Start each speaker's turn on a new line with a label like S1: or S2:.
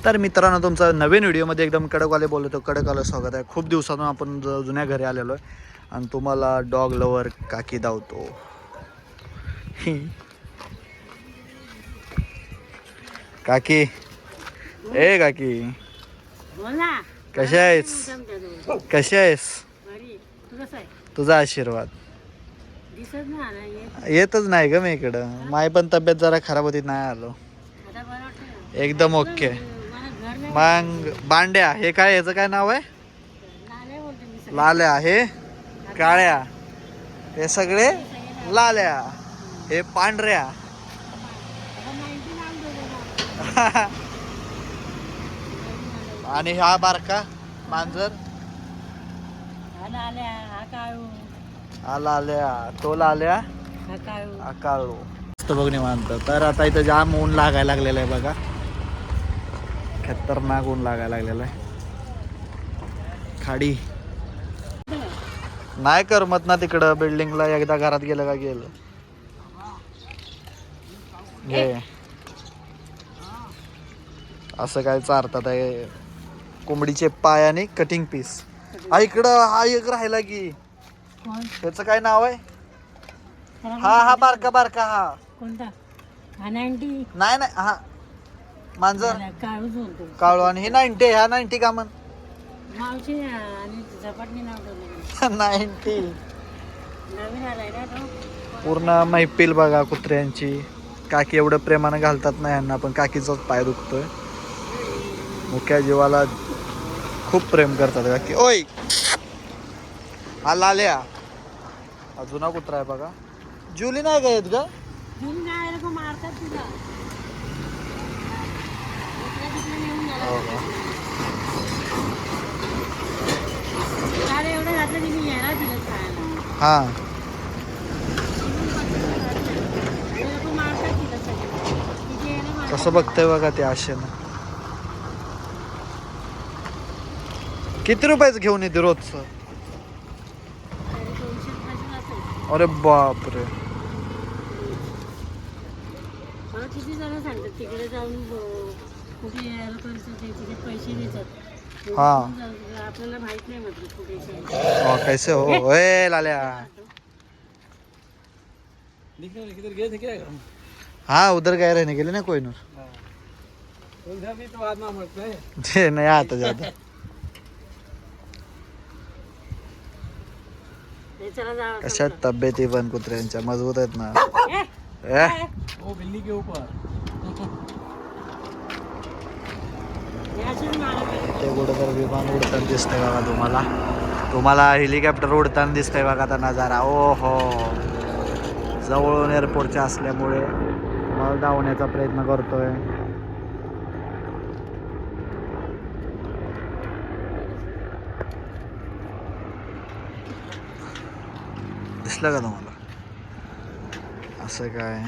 S1: तर मित्रांनो तुमचं नवीन व्हिडिओमध्ये एकदम कडकवाले बोलतो. कडकवालं स्वागत आहे. खूप दिवसातून आपण जुन्या घरी आलेलो आहे आणि तुम्हाला डॉग लवर काकी धावतो. काकी ए काकी कशा आहेस? कशी आहेस? तुझा आशीर्वाद येतच नाही ग मी इकडं. माय पण तब्येत जरा खराब होती, नाही आलो. एकदम ओके. मग बांड्या हे काय, याचं काय नाव आहे? लाल्या. हे काळ्या, हे सगळे लाल्या, हे पांढऱ्या. आणि हा बारका मांजर हा लाल्या, तो लाल्या, काळू. मस्त बघ निवांत. तर आता इथं जाम ऊन लागायला लागलेलं आहे बघा. खतरनाक ऊन लागायला लागलेलं आहे. खाडी नाही करमत ना तिकडं बिल्डिंगला. एकदा घरात गेलं का गेलं. हे असं काय चारतात आहे कोंबडीचे पाय आणि कटिंग पीस. हा इकडं हा एक राहिला की, त्याचं काय नाव आहे? हा बारका बारका. हा
S2: कोणता? नाही
S1: नाही हा मांजर काळू. आणि हे 90. ह्या 90 का म्हण?
S2: मावशी आणि झपाटणी नाव
S1: 90.
S2: नवीन आलाय ना तो.
S1: पूर्ण मैफिल बघा कुत्र्यांची. काकी एवढं प्रेमानं घालतात ना यांना, पण काकीचाच पाय दुखतोय. मुख्या जीवाला खूप प्रेम करतात काकी. ओय हा लाल्या, हा जुना कुत्रा आहे बघा. जुली नाही का येत ग?
S2: मारतात तुला. एवढं घातलं तिने येणार दिलं खायला.
S1: हा
S2: मारतात तिला सगळं.
S1: कसं बघतंय बघा ते आशेनं. किती रुपयाचं घेऊन येते रोजचं? अरे बापरे.
S2: मला किती जण सांगतात तिकडे जाऊन कुठे यायला तिथे पैसे देतात.
S1: हा
S2: आपल्याला माहित नाही म्हटलं कुठे.
S1: कैसे हो ए लाल्या. हाँ उधर गए रहने के लिए ना कोई नूर. नहीं आता ज्यादा. कशा तब्येती पण कुत्र्यांच्या मजबूत आहेत ना. ते कुठं विमान उडताना दिसतंय बघा तुम्हाला. तुम्हाला हेलिकॉप्टर उडताना दिसतंय बघा आता नजारा. ओ हो, जवळून एअरपोर्टच्या असल्यामुळे मला धावण्याचा प्रयत्न करतोय. दिसलं का तुम्हाला? असं काय